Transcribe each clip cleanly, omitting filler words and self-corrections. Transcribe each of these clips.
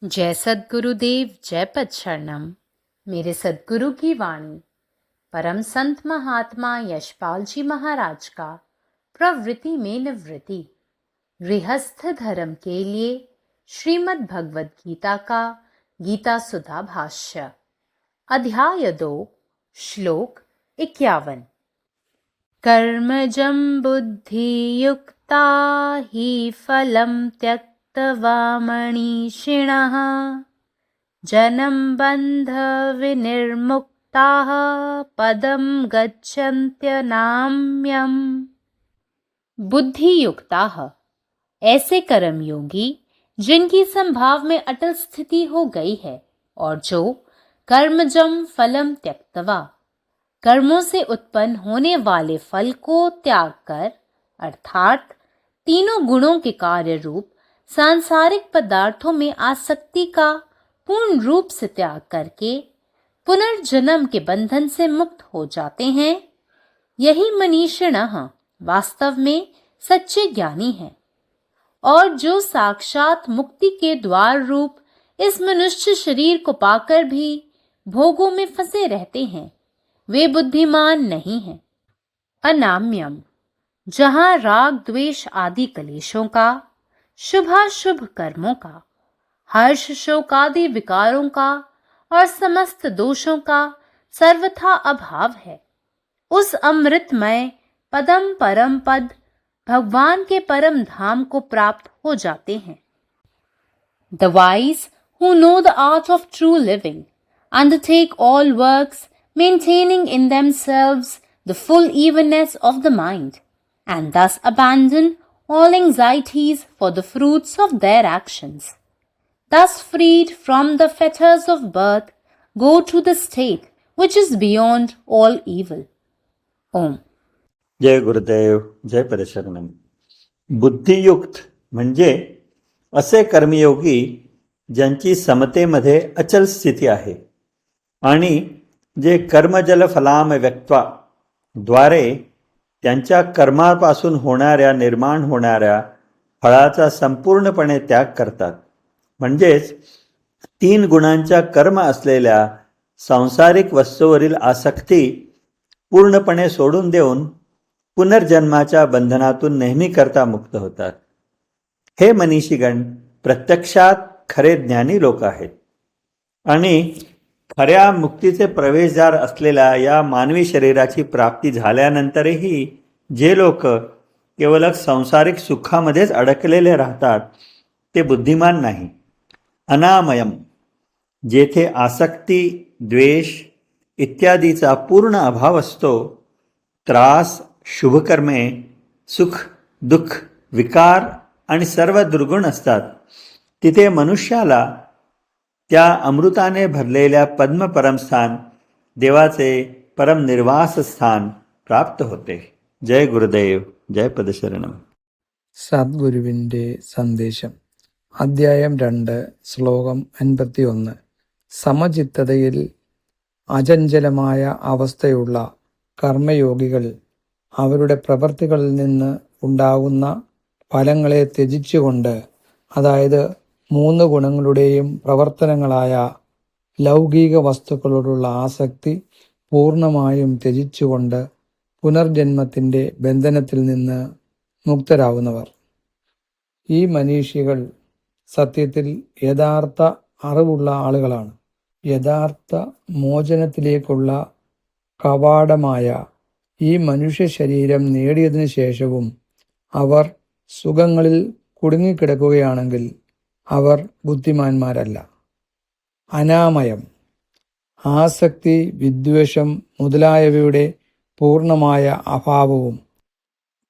जय सद्गुरुदेव, जय पद शरणम। मेरे सद्गुरु की वाणी परम संत महात्मा यशपाल जी महाराज का प्रवृत्ति में निवृत्ति गृहस्थ धर्म के लिए श्रीमद् भगवद गीता का गीता सुधा भाष्य अध्याय 2 श्लोक 51। कर्मजं बुद्धि युक्ता हि फलं त्यक्त्वा मनीषिणः जन्म बंध विनिर्मुक्ताः पदं गच्छन्त्यनाम्यम्। बुद्धि युक्ताः, ऐसे कर्मयोगी जिनकी संभाव में अटल स्थिति हो गई है और जो कर्मजम फलम त्यक्त्वा, कर्मों से उत्पन्न होने वाले फल को त्याग कर अर्थात तीनों गुणों के कार्य रूप सांसारिक पदार्थों में आसक्ति का पूर्ण रूप से त्याग करके पुनर्जन्म के बंधन से मुक्त हो जाते हैं, यही मनीषिणः वास्तव में सच्चे ज्ञानी हैं। और जो साक्षात मुक्ति के द्वार रूप इस मनुष्य शरीर को पाकर भी भोगों में फंसे रहते हैं, वे बुद्धिमान नहीं हैं। अनाम्यम, जहां राग द्वेष आदि कलेशों का, शुभाशुभ कर्मों का, हर्ष शोक आदि विकारों का और समस्त दोषों का सर्वथा अभाव है, उस अमृतमय पदम परम पद भगवान के परम धाम को प्राप्त हो जाते हैं। The wise who know the art of true living undertake all works maintaining in themselves the full evenness of the mind, and thus abandon all anxieties for the fruits of their actions. Thus freed from the fetters of birth, go to the state which is beyond all evil. Om. जय गुरुदेव, जय पदशरणम। बुद्धियुक्त म्हणजे असे कर्मयोगी ज्यांची समतेमध्ये अचल स्थिती आहे आणि जे कर्मजल फलाम व्यक्त्वा द्वारे त्यांच्या कर्मापासून निर्माण होणाऱ्या फळाचा संपूर्णपणे त्याग करतात, म्हणजेच 3 गुणांच्या कर्म असलेल्या सांसारिक वस्तूवरील आसक्ती पूर्णपणे सोडून देऊन पुनर्जन्माच्या बंधनातून नेहमी करता मुक्त होतात। हे मनीषीगण प्रत्यक्षात खरे ज्ञानी लोक आहेत आणि खऱ्या मुक्तीचे प्रवेशद्वार असलेल्या या मानवी शरीराची प्राप्ती झाल्यानंतरही जे लोक केवळ सांसारिक सुखामध्येच अडकलेले राहतात ते बुद्धिमान नाही। अनामयम, जेथे आसक्ती, द्वेष इत्यादीचा पूर्ण अभाव असतो, त्रास, शुभकर्मे, सुख, दुःख, विकार आणि सर्व दुर्गुण असतात, तिथे मनुष्याला त्या अमृताने भरलेल्या पद्म परमस्थान, देवाचे परम निर्वास स्थान प्राप्त होते। जय गुरुदेव, जय पदशरणम। സദ്ഗുരുവിൻ്റെ സന്ദേശം അദ്ധ്യായം 2 ശ്ലോകം 51. സമചിത്തതയിൽ അചഞ്ചലമായ അവസ്ഥയുള്ള കർമ്മയോഗികൾ അവരുടെ പ്രവൃത്തികളിൽ നിന്ന് ഉണ്ടാകുന്ന ഫലങ്ങളെ ത്യജിച്ചുകൊണ്ട്, അതായത് 3 ഗുണങ്ങളുടെയും പ്രവർത്തനങ്ങളായ ലൗകിക വസ്തുക്കളോടുള്ള ആസക്തി പൂർണ്ണമായും ത്യജിച്ചുകൊണ്ട് പുനർജന്മത്തിൻ്റെ ബന്ധനത്തിൽ നിന്ന് മുക്തരാകുന്നവർ. ഈ മനീഷികൾ സത്യത്തിൽ യഥാർത്ഥ അറിവുള്ള ആളുകളാണ്. യഥാർത്ഥ മോചനത്തിലേക്കുള്ള കവാടമായ ഈ മനുഷ്യ ശരീരം നേടിയതിനു ശേഷവും അവർ സുഖങ്ങളിൽ കുടുങ്ങിക്കിടക്കുകയാണെങ്കിൽ അവർ ബുദ്ധിമാന്മാരല്ല. അനാമയം, ആസക്തി, വിദ്വേഷം മുതലായവയുടെ പൂർണ്ണമായ അഭാവവും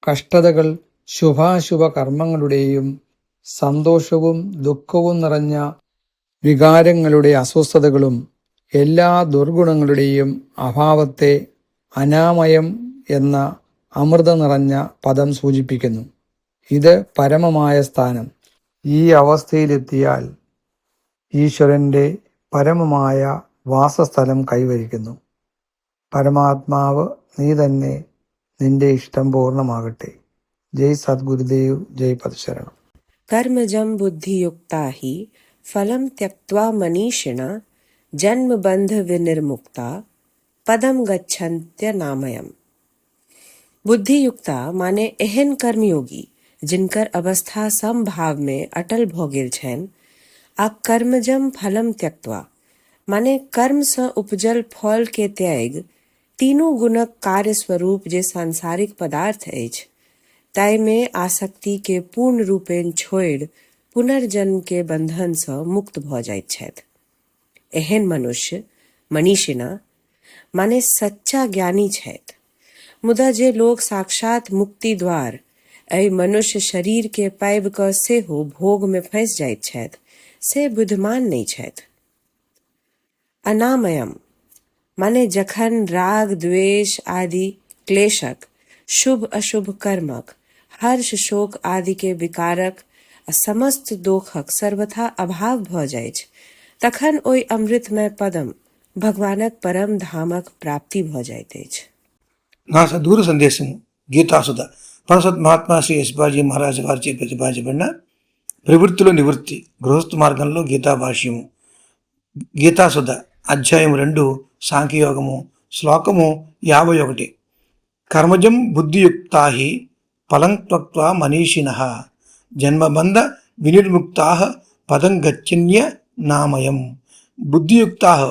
കഷ്ടതകൾ, ശുഭാശുഭ കർമ്മങ്ങളുടെയും സന്തോഷവും ദുഃഖവും നിറഞ്ഞ വികാരങ്ങളുടെ അസ്വസ്ഥതകളും എല്ലാ ദുർഗുണങ്ങളുടെയും അഭാവത്തെ അനാമയം എന്ന അമൃത നിറഞ്ഞ പദം സൂചിപ്പിക്കുന്നു. ഇത് പരമമായ സ്ഥാനം. ഈ അവസ്ഥയിലെത്തിയാൽ ഈശ്വരൻ്റെ പരമമായ വാസസ്ഥലം കൈവരിക്കുന്നു. പരമാത്മാവ് നീ തന്നെ, നിന്റെ ഇഷ്ടം പൂർണ്ണമാകട്ടെ. जय सद्गुरुदेव, जय पदशरणम। कर्मजं बुद्धियुक्ता हि फलं त्यक्त्वा मनीषिणा जन्मबंध विनिर्मुक्ता पदम गच्छन्त्यनामयम्। बुद्धियुक्ता माने एहन कर्मयोगी जिनकर अवस्था समभाव में अटल भऽ गेल छनि, आ कर्मजम फलम त्यक्त्वा माने कर्म सँ उपजल फल के त्याग तीनों गुणक कार्य स्वरूप जे सांसारिक पदार्थ अछि ताहि में आसक्ति के पूर्ण रूपेण छोड़ि पुनर्जन्म के बंधन सँ मुक्त भऽ जाइत छथि। एहन मनुष्य मनीषिणा माने सच्चा ज्ञानी छथि। मुदा जे लोग साक्षात मुक्ति द्वार एहि मनुष्य शरीर के पाबि कऽ सेहो भोग में फंसि जाइत छथि, से बुद्धिमान नहि छथि। अनामयम माने जखन राग द्वेष आदि क्लेशक, शुभ अशुभ कर्मक, हर्ष शोक आदि के विकारक आ समस्त दोखक सर्वथा अभाव भऽ जाइत अछि, तखन ओहि अमृतमय पदम भगवानक परम धामक प्राप्ति भऽ जाइत अछि। నా సద్గురు సందేశం గీతాసుధ పరసత్ మహాత్మా శ్రీ యశ్బాజీ మహారాజు వారిచే ప్రతిపాదించబడిన ప్రవృత్తిలో నివృత్తి గృహస్థ మార్గంలో గీతా భాష్యము గీతాసుధ అధ్యాయం 2 సాంఖ్యయోగము శ్లోకము 51. కర్మజం బుద్ధియుక్తాహి ఫలం త్యక్త్వా మనీషిణః జన్మబంధ వినిర్ముక్తాః పదం గచ్చన్య నామయం. బుద్ధియుక్తాః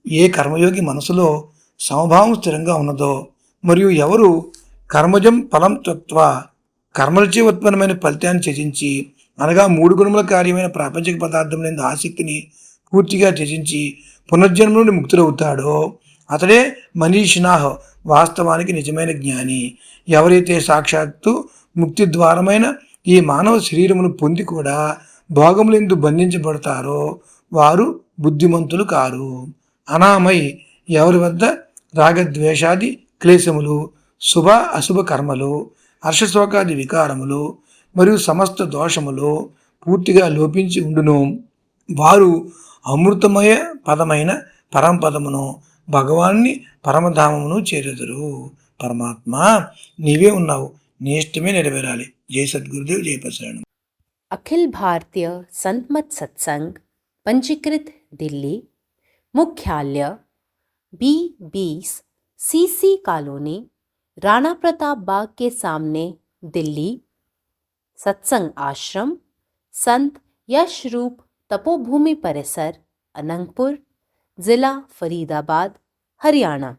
ఏ కర్మయోగి మనసులో సమభావం స్థిరంగా ఉన్నదో మరియు ఎవరు కర్మజం ఫలం త్యక్త్వా కర్మలచే ఉత్పన్నమైన ఫలితాన్ని త్యజించి అనగా 3 గుణముల కార్యమైన ప్రాపంచిక పదార్థములందు ఆసక్తిని పూర్తిగా త్యజించి పునర్జన్మ నుండి ముక్తుడవుతాడో అతడే మనీషిణాః వాస్తవానికి నిజమైన జ్ఞాని. ఎవరైతే సాక్షాత్తు ముక్తి ద్వారమైన ఈ మానవ శరీరమును పొంది కూడా భోగములందు బంధించబడతారో వారు బుద్ధిమంతులు కారు. అనామై ఎవరి వద్ద రాగద్వేషాది క్లేశములు, శుభ అశుభ కర్మలు, హర్షశోకాది వికారములు మరియు సమస్త దోషములు పూర్తిగా లోపించి ఉండును వారు అమృతమయ పదమైన పరమపదమును భగవాన్ని పరమధామమును చేరుదురు. పరమాత్మ నీవే ఉన్నావు, నీ ఇష్టమే నెరవేరాలి. జై సద్గురుదేవ్, జై ప్రసరణ. अखिल भारतीय संतमत सत्संग पंजीकृत दिल्ली, मुख्यालय B20 CC colony, Rana Pratap Bagh के सामने, दिल्ली। सत्संग आश्रम संत यशरूप तपोभूमि परिसर, अनंगपुर, जिला फरीदाबाद, हरियाणा।